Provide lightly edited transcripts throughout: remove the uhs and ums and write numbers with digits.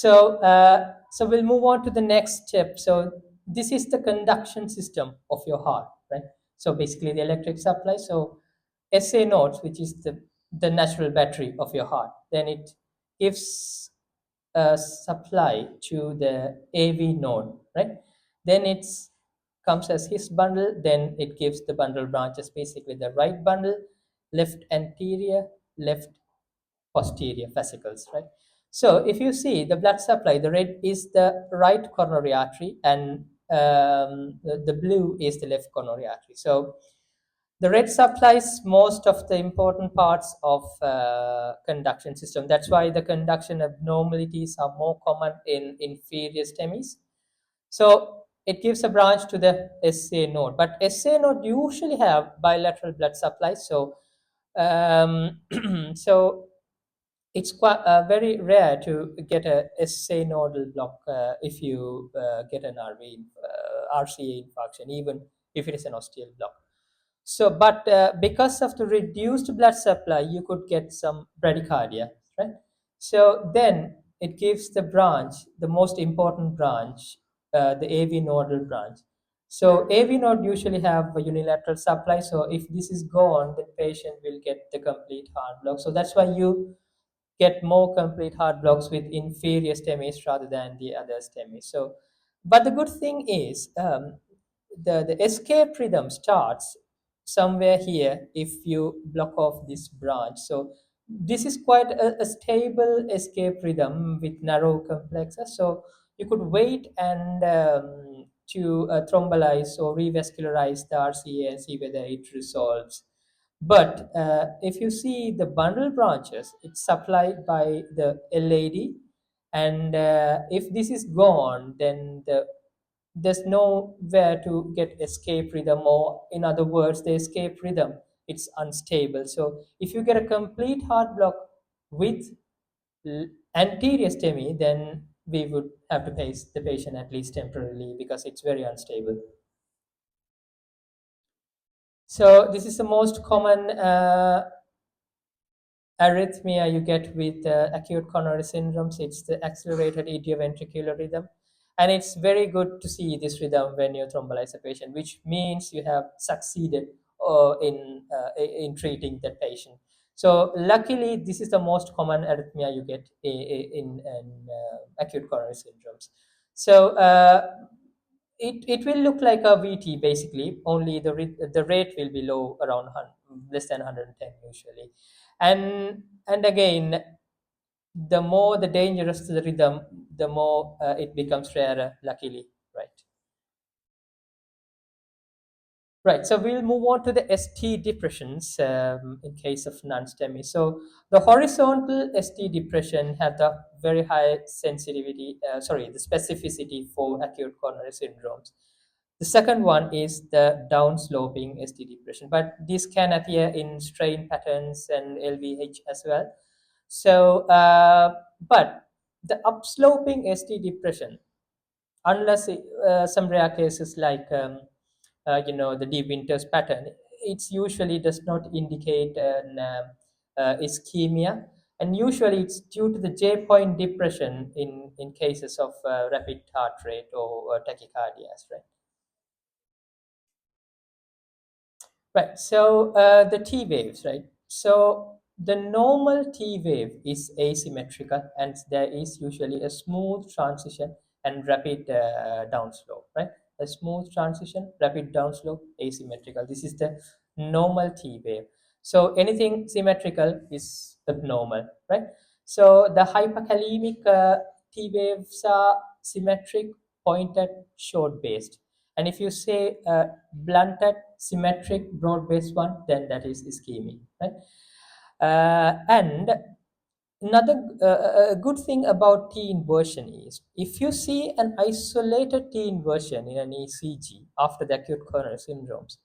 So we'll move on to the next step. So this is the conduction system of your heart, right? So basically the electric supply. So SA nodes, which is the natural battery of your heart, then it gives a supply to the AV node, right? Then it's comes as his bundle, then it gives the bundle branches, basically the right bundle, left anterior, left posterior fascicles, right? So if you see the blood supply, the red is the right coronary artery, and the blue is the left coronary artery. So the red supplies most of the important parts of conduction system. That's why the conduction abnormalities are more common in inferior STEMIs. So it gives a branch to the SA node, but SA node usually have bilateral blood supply. So so it's quite very rare to get a SA nodal block if you get an RCA infarction, even if it is an osteal block. So, but because of the reduced blood supply, you could get some bradycardia, right? So then it gives the branch, the most important branch, the AV nodal branch. So AV node usually have a unilateral supply. So if this is gone, the patient will get the complete heart block. So that's why you get more complete heart blocks with inferior STEMIs rather than the other STEMIs. So, but the good thing is the escape rhythm starts somewhere here if you block off this branch. So this is quite a stable escape rhythm with narrow complexes. So you could wait and to thrombolize or revascularize the RCA and see whether it resolves. But if you see the bundle branches, it's supplied by the LAD, and if this is gone, then there's nowhere to get escape rhythm, or in other words, the escape rhythm it's unstable. So if you get a complete heart block with anterior STEMI, then we would have to pace the patient at least temporarily because it's very unstable. So this is the most common arrhythmia you get with acute coronary syndromes. It's the accelerated idioventricular rhythm. And it's very good to see this rhythm when you thrombolize a patient, which means you have succeeded in treating that patient. So luckily, this is the most common arrhythmia you get in acute coronary syndromes. So it will look like a VT basically, only the rate will be low, around less than 110 usually. And again, the more the dangerous the rhythm, the more it becomes rarer, luckily, right? Right, so we'll move on to the ST depressions in case of non-STEMI. So the horizontal ST depression have the very high sensitivity, the specificity for acute coronary syndromes. The second one is the downsloping ST depression, but this can appear in strain patterns and LVH as well. So, but the upsloping ST depression, unless some rare cases like the deep winters pattern, it usually does not indicate an ischemia, and usually it's due to the J point depression in cases of rapid heart rate or tachycardias, right? Right. So the T waves, right? So the normal T wave is asymmetrical, and there is usually a smooth transition and rapid downslope, right? A smooth transition, rapid downslope, asymmetrical. This is the normal T wave. So anything symmetrical is abnormal, right? So the hyperkalemic T waves are symmetric, pointed, short based, and if you say blunted, symmetric, broad-based one, then that is ischemic, right? And another good thing about T inversion is if you see an isolated T inversion in an ECG after the acute coronary syndromes,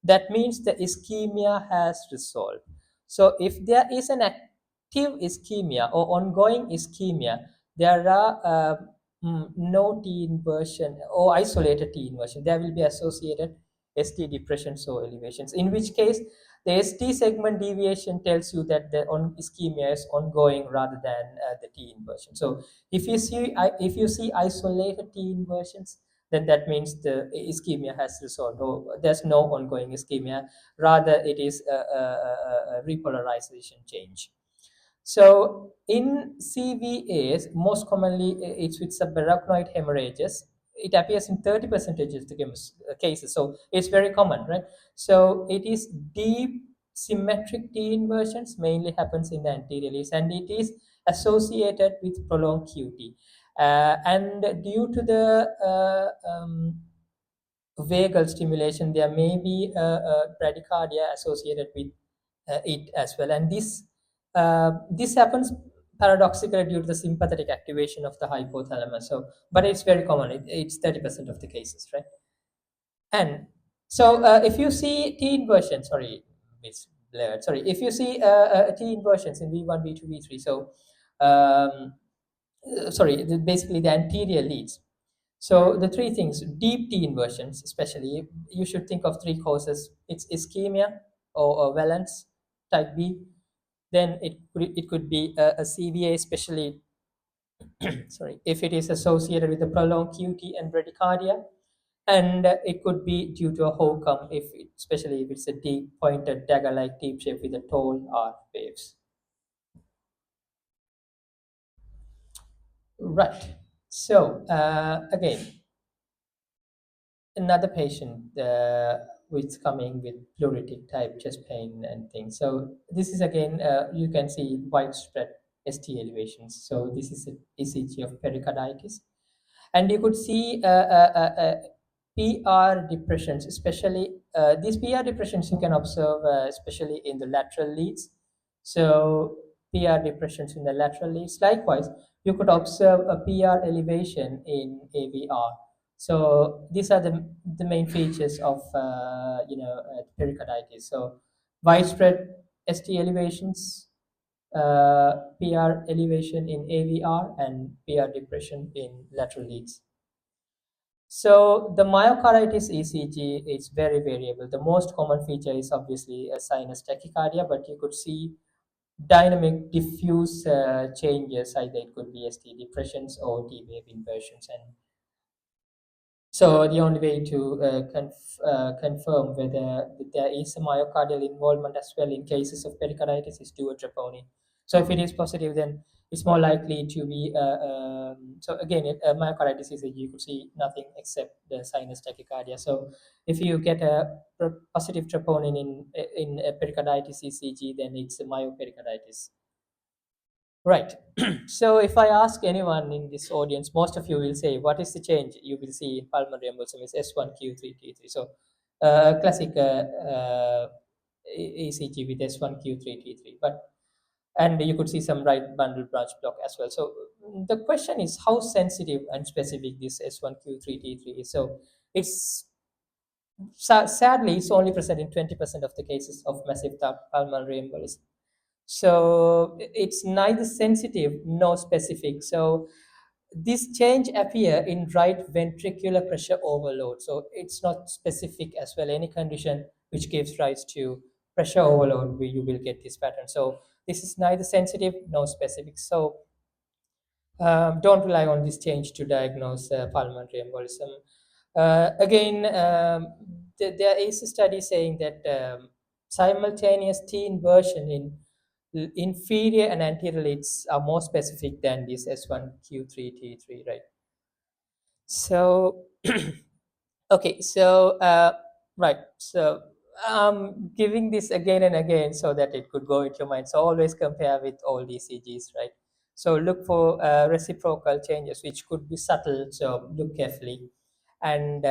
that means the ischemia has resolved. So if there is an active ischemia or ongoing ischemia, there are no T inversion or isolated T inversion. There will be associated ST depressions or elevations, in which case the ST segment deviation tells you that the ischemia is ongoing rather than the T inversion. So if you see isolated T inversions, then that means the ischemia has resolved. Or there's no ongoing ischemia. Rather, it is a repolarization change. So in CVAs, most commonly it's with subarachnoid hemorrhages. It appears in 30% of the cases, so it's very common, right? So it is deep symmetric T inversions, mainly happens in the anterior leads, and it is associated with prolonged QT. And due to the vagal stimulation, there may be a bradycardia associated with it as well. And this happens paradoxically due to the sympathetic activation of the hypothalamus. So, but it's very common. It's 30% of the cases, right? And so, if you see T inversion, sorry, Miss Blair, sorry, if you see T inversions in V1, V2, V3, so um, sorry, basically the anterior leads. So the three things, deep T inversions, especially, you should think of three causes. It's ischemia or valence type B. Then it could be a CVA, especially sorry, if it is associated with a prolonged QT and bradycardia, and it could be due to a HOCM, especially if it's a deep pointed dagger-like deep shape with a tall arc waves. Right. So again, another patient with coming with pleuritic type chest pain and things. So this is again, you can see widespread ST elevations. So this is an ECG of pericarditis, and you could see PR depressions, especially these PR depressions you can observe especially in the lateral leads. So PR depressions in the lateral leads. Likewise, you could observe a PR elevation in AVR. So these are the main features of pericarditis. So widespread ST elevations, PR elevation in AVR, and PR depression in lateral leads. So the myocarditis ECG is very variable. The most common feature is obviously a sinus tachycardia, but you could see dynamic diffuse changes. Either it could be ST depressions or T wave inversions, and so the only way to confirm whether there is a myocardial involvement as well in cases of pericarditis is do a troponin. So if it is positive, then it's more likely to be. So again, myocarditis is you could see nothing except the sinus tachycardia. So if you get a positive troponin in a pericarditis ECG, then it's a myopericarditis. Right. So if I ask anyone in this audience, most of you will say, what is the change you will see in pulmonary embolism is S1Q3T3. So classic ECG with S1Q3T3. And you could see some right bundle branch block as well. So the question is how sensitive and specific this S1Q3T3 is. So it's sadly it's only present in 20% of the cases of massive pulmonary embolism. So it's neither sensitive nor specific. So this change appear in right ventricular pressure overload. So it's not specific as well. Any condition which gives rise to pressure overload, you will get this pattern. So this is neither sensitive nor specific. So don't rely on this change to diagnose pulmonary embolism. Again, there is a study saying that simultaneous T inversion in inferior and anterior leads are more specific than this S1Q3T3, right? So, okay, so right, so I'm giving this again and again so that it could go into your mind. So always compare with all these ECGs, right? So look for reciprocal changes, which could be subtle. So look carefully, and